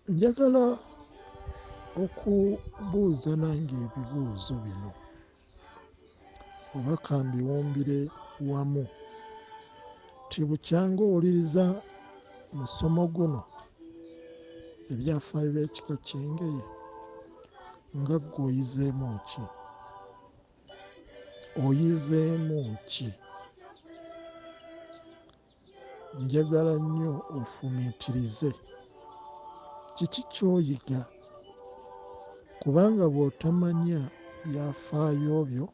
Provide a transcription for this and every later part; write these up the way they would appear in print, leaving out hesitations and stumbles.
Njagala okubuuza nange ebibuuzo bino oba kambiwumbire wamu ti bukyanga owuliriza musomo guno ebyafaayo by'ekika ky'Engeye nga ggwe oyizeemu ki? Oyizeemu ki? Njagala nnyo ofumiitirize. Kiki ky'oyiga? Kubanga bw'otamanya byafaayo byo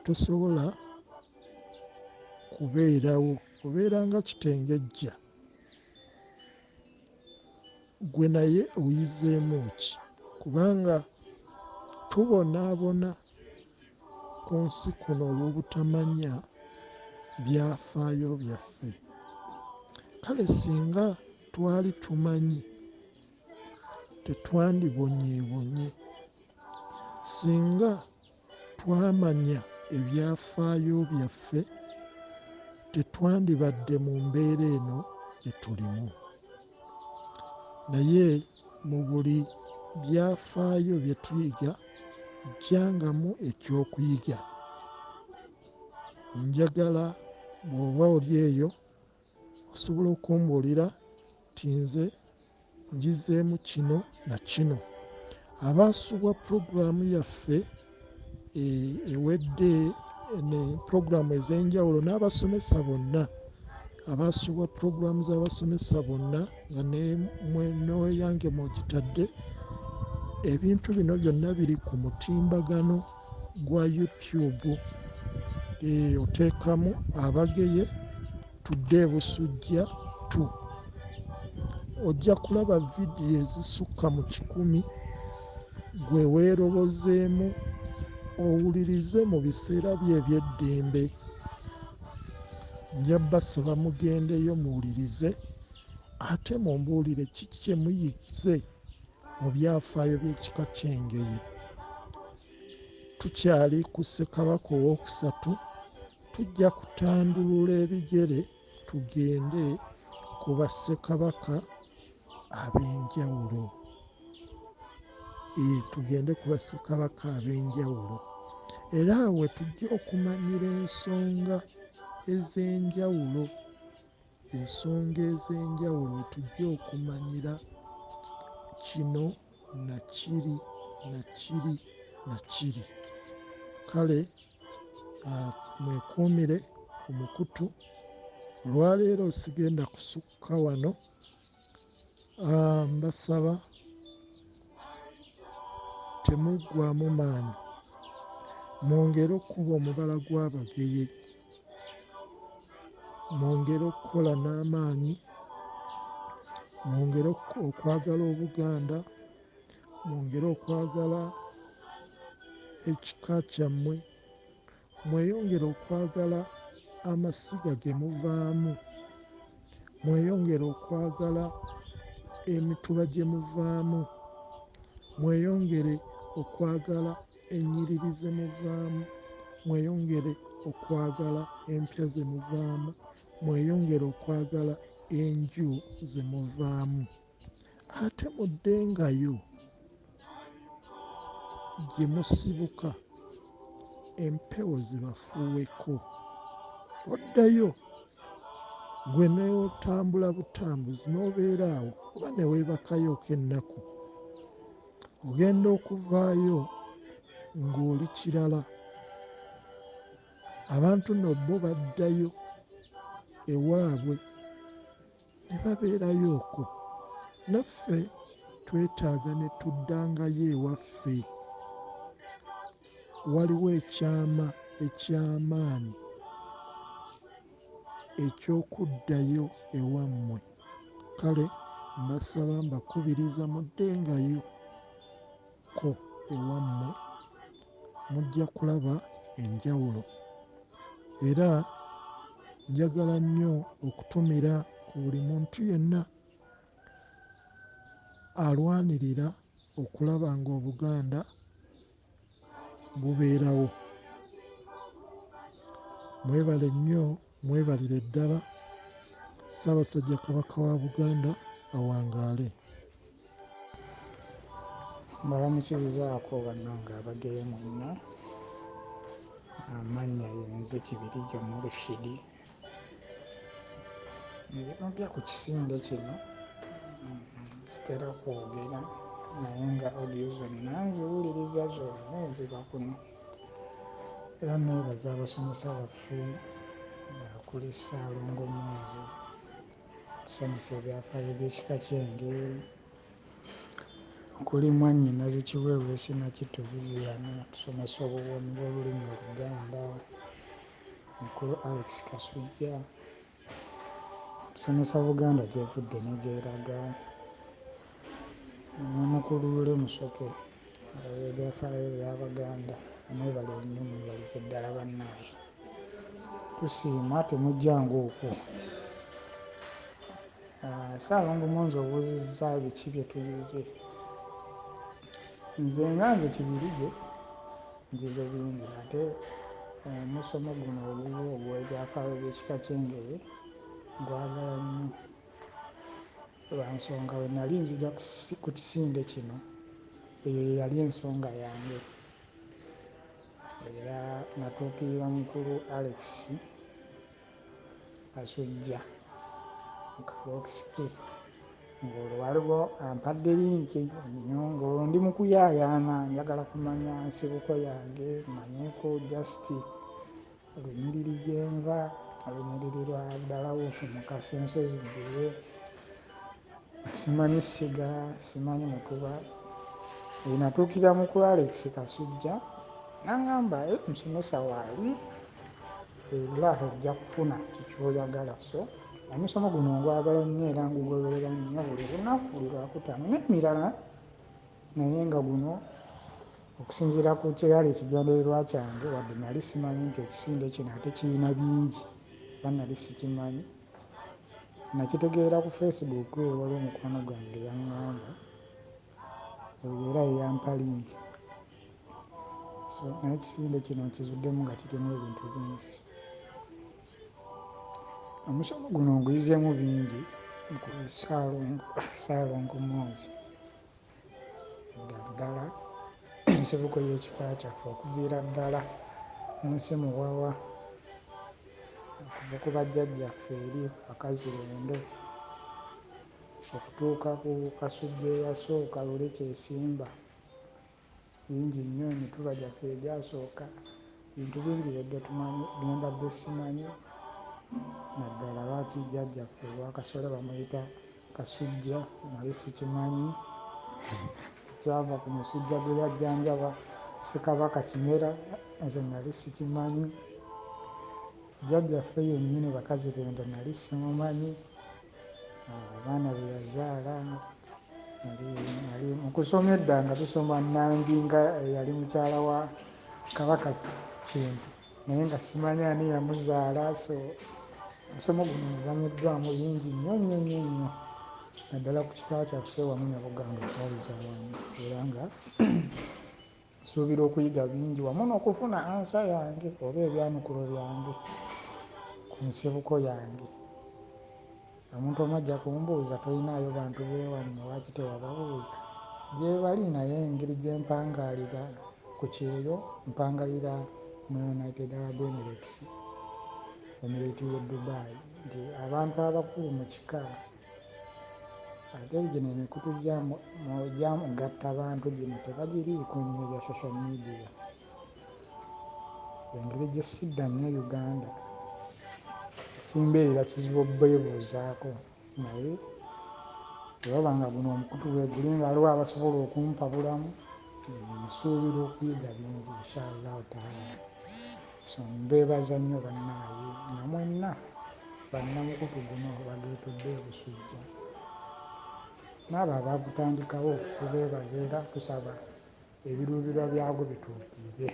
tosobola kubeerawo, obeera nga kitengejja. Gwe naye oyizeemu ki? Kubanga tubonaabona ku nsi kuno olw'obutamanya byafaayo byaffe. Kale singa twali tumanyi tetwandibonyeebonye. Singa twamanya ebyafaayo byaffe tetwandibadde mu mbeera eno gye tulimu. Naye mu buli byafaayo bye tuyiga gyangamu ekyokuyiga. Njagala bw'oba oli eyo osobola okumbuulira ti nze njizeemu kino na kino. Abaasubwa pulogulaamu yaffe ewedde ne pulogulaamu ez'enjawulo n'abasomesa bonna abaasubwa pulogulaamu z'abasomesa bonna nga n'eyange mw'ogitadde, ebintu bino byonna biri ku mutimbagano gwa YouTube. Oteekamu Abageye, Tudde, Ebussujja 2. Ojja kulaba vidiyo ezisukka mu 100 gwe weerobozeemu owulirize mu biseera bye eby'eddembe. Nja basaba mugendeyo muwulirize ate mumbuulire kiki kye muyize mu byafaayo by'ekika ky'Engeye. Tukyali ku Ssekabaka II, tujja kutandulula ebigere tugende ku bassekabaka ab'enjawulo. Tugende ku bassekabaka ab'enjawulo. Era awo tujja okumanyira ensonga ez'enjawulo. Ensonga ez'enjawulo tujja okumanyira kino na kiri na kiri na kiri. Kale mwekuumire ku mukutu. Olwaleero sigenda kusukka wano. Mbasaba temuggwaamu maanyi, mwongere okuba omubala gw'Abageye, mwongere okukola n'amaanyi, mwongere okwagala Obuganda, mwongere okwagala ekika kyammwe, mweyongere okwagala amasiga ge muvaamu, mweyongere okwagala emituba gye muvaamu, mweyongere okwagala ennyiriri ze muvaamu, mweyongere okwagala empya ze muvaamu, mweyongere okwagala enju ze muvaamu. Ate muddengayo gye musibuka empewo zibafuuweko. Oddayo gwe n'otambula butambuzi n'obeera awo oba ne weebakayooko ennaku. Ogenda okuvaayo ng'oli kirala. Abantu nno bo baddayo ewaabwe ne babeerayo okwo. Naffe twetaaga ne tuddangayo ewaffe. Waliwo ekyama eky'amaanyi eky'okuddayo ewammwe. Kale mbasaba mbakubiriza muddengayo ko ewammwe, mujja kulaba enjawulo. Era njagala nnyo okutumira ku buli muntu yenna alwanirira okulaba ng'Obuganda bubeerawo. Mwebale nnyo, mwebalire ddala. Ssaabasajja Kabaka wa Buganda awangaale. Mbalamusizzaako bannange Abageye mwenna. Manya yenze Kibirige Murshidi. Nzija ku kisinde kino zitera kwogera naye nga odiyo zonna nziwuliriza zonna eziba kuno. Era neebaza abasomesa baffe okuli Ssalongo Munzi atusomesa ebyafaayo by'ekika ky'Engeye, okuli mwannyinaze Kiweewa Sinakitto Vivian atusomesa obuwoomi bw'olulimi Oluganda, mukulu Alex Kasujja atusomesa Buganda gy'evudde ne gy'eraga, ne mukulu Musoke ebyafaayo by'Abaganda. Mwebale nnyo, mwebalike ddala bannange. Tusiima temujjangu okwo. Ssalongo Munzi obuuzizza biki bye tuyize. Nze Kibirige nzize bingi ate omusomo guno ogw'ebyafaayo by'ekika ky'Engeye ngwagala nnyo. Lwa nsonga bwe nnali nzija ku kisinde kino eyo ye yali ensonga yange. Era natuukirira mukulu Alex Kasujja mu kabookisi ke ng'olwo waliwo ampadde linki nnyo, ng'olwo ndi mu kuyaayaana njagala kumanya nsibuko yange, mmanyiiko just olunyiriri gye nva, olunyiriri lwa ddalawo Mukasa ensozi Bbulwe, simanyi Ssiga, simanyi Mutuba. Natuukirira mukulu Alex Kasujja n'aŋŋamba musomesa waali era ojja kufuna kiki ky'oyagala. So omusomo guno ngwagala nnyo era ngugoberera nnyo buli lunaku, buli Lwakutaano n'emirala, naye nga guno okusinziira ku kyeyali ekigendererwa kyange, wadde nali simanyi nti ekisinde kino ate kirina bingi kuba nali sikimanyi, nakitegeera ku Facebook waliwo mukwano gwange yaŋŋamba, oyo era ye yampa linki. So naye ekisinde kino nkizuddemu nga kirimu ebintu bingi. Omusomo guno nguyizeemu bingi ku Ssalongo Munzi nga ddala nsibuko y'ekika kyaffe okuviira ddala mu nsi Muwawa, okuva ku bajjajjaffe eri Bakazirendo okutuuka ku Kasujja eyasooka Lule Kyesimba, bingi nnyo emituba gyaffe egyasooka, bintu bingi by'ojja tumanyi bye mbadde simanyi. Naddala lwaki jjajjaffe Lwakasole bamuyita Kasujja nali sikimanyi. Kyava ku musujja gwe yajjanjaba Ssekabaka Kimera, ekyo nali sikimanyi. Jjajjaffe yennyini Bakazirendo nali simumanyi, abaana be yazaala nali mu kusoma edda nga tusoma Nnambi nga eyali mukyala wa Kabaka Kintu naye nga simanyi ani yamuzaala. So omusomo guno nguzanyiddwamu bingi nnyo nnyo nnyo nnyo, naddala ku kika kyaffe wamu ne Buganda okwaliza awamu, era nga nsuubira okuyiga bingi wamu n'okufuna ansa yange oba ebyanukulo byange ku nsibuko yange. Omuntu omu ajja kumbuuza tolinaayo bantu b'ewammwe lwaki tewababuuza? Gye bali, naye engeri gye mpangaalira ku kyeyo mpangaalira mu United Arab Emirates, Emirate y'e Dubai, nti abantu abakulu mu kika ate gino emikutu gyamugatta bantu gino tebagiriiko nnyo egya social media. Engeri gye sidda nnyo Uganda kimbeerera kizibu obbeebuuzaako, naye bwe waba nga guno omukutu weeguli nga waliwo abasobola okumpabulamu, nsuubira okuyiga bingi inshallah taala. So mbeebaza nnyo bannaaye na mwenna bannamukutu guno abageetodde Ebussujja, n'abo abaagutandikawo tubeebaza era tusaba ebiruubirirwa byagwo bituukirire.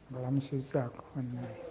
Mbalamusizzaako bannaaye.